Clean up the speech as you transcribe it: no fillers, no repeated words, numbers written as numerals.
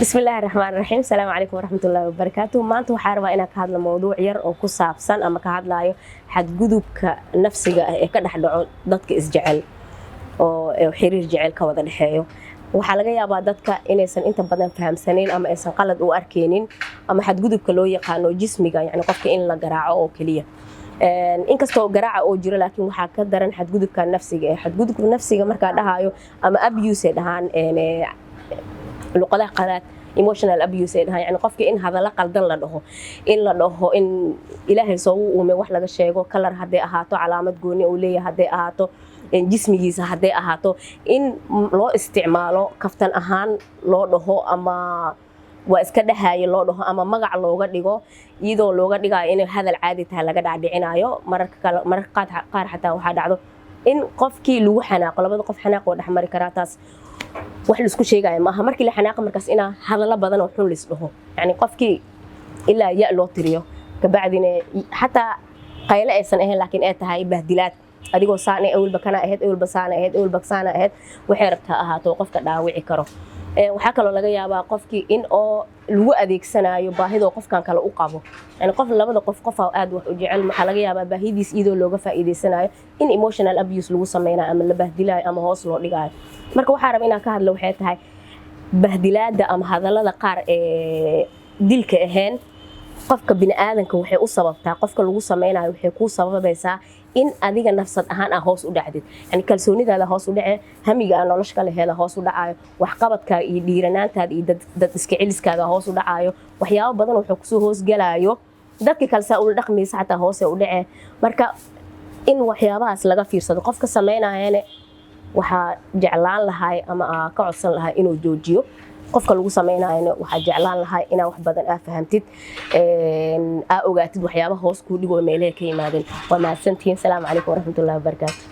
بسم الله الرحمن الرحيم السلام عليكم ورحمة الله وبركاته maanta waxaan rabaa inaan ka hadlo mowduuc yar oo ku saabsan ama ka hadlayo xadgudubka nafsiga ah ee ka dhex dhaco dadka isjecel oo xiriir jecel ka wada dhaxeeyo waxa laga yaabaa dadka inaysan inta badan fahamsaneyn ama aysan qalad u arkeenin ama xadgudubka loo yaqaano jismiga yani qofka in la garaaco oo kaliya inkastoo garaaca oo jiro laakiin waxa ka daran xadgudubka nafsiga xadgudubka nafsiga marka dhahayo ama abuse dhahaan luqadaha qalaad emotional abuse dhahaan yani qofka in hadalla qaldan la dhaho in ilaahay soo uume wax laga sheego kalar haday ahaato calaamad gooni oo leeyahay haday ahaato jismigiisa haday ahaato in loo isticmaalo kaftan ahaan loo dhaho ama waa iska dhahaye loo dhaho ama magac looga dhigo iyadoo looga dhigayo in hadal caadi tahay laga dhacdhicinayo mararka qaar xataa waxa dhacdo in qofkii lagu xanaaqo labada qof xanaaq oo dhaxmari karaa taas wax la isku sheegayo maaha markii la xanaaqo markaas ina hadalla badan oo xun lis dhaho yani qofkii ilaa ya loo tiriyo kabacdina xataa qayla aysan ahayn laakiin ay tahay bahdilaad adigoo saan awalba kana ahayd awalba saan ahayd awalba saana ahayd waxay rabtaa ahaato qofka dhaawici karo waxa kale laga yaabaa qofkii in oo lagu adeegsanayo baahida qofkan kale u qabo yani qof labada qof aad wax u jecel waxa laga yaabaa baahidiis iyadoo looga faa'iideysanayo in emotional abuse lagu sameeyo ama la bahdilayo ama hoos loo dhigayo marka waxa rabaa inaan ka hadlo waxay tahay bahdilaada ama hadallada qaar ee dilka ahayn qofka bini'aadanka waxay u sababtaa qofka lagu sameeyo waxay ku sababaysaa in adiga nafsad ahaan hoos u dhacdid yani kalsoonidaada hoos u dhace hamiga nolosha kale heeda hoos u dhacayo wax qabadka iyo dhiiranaantaada iyo dad iska celiskaaga hoos u dhacayo waxyaabo badan wuxuu ku soo hoos galayo dadka kale saa u dhaqmaysa xataa hoos u dhace marka in waxyaabahaas laga fiirsado qofka sameynayana waxa jeclaan lahay ama ka codsan lahay inuu joojiyo qofka lagu sameynayna waxa jeclaan lahay ina wax badan fahamtid ogaatid waxyaabaha hoos ku dhigo meelaha ka yimaadeen waa mahadsantihiin salaamu calaykum waraxmatullaahi wabarakaatuh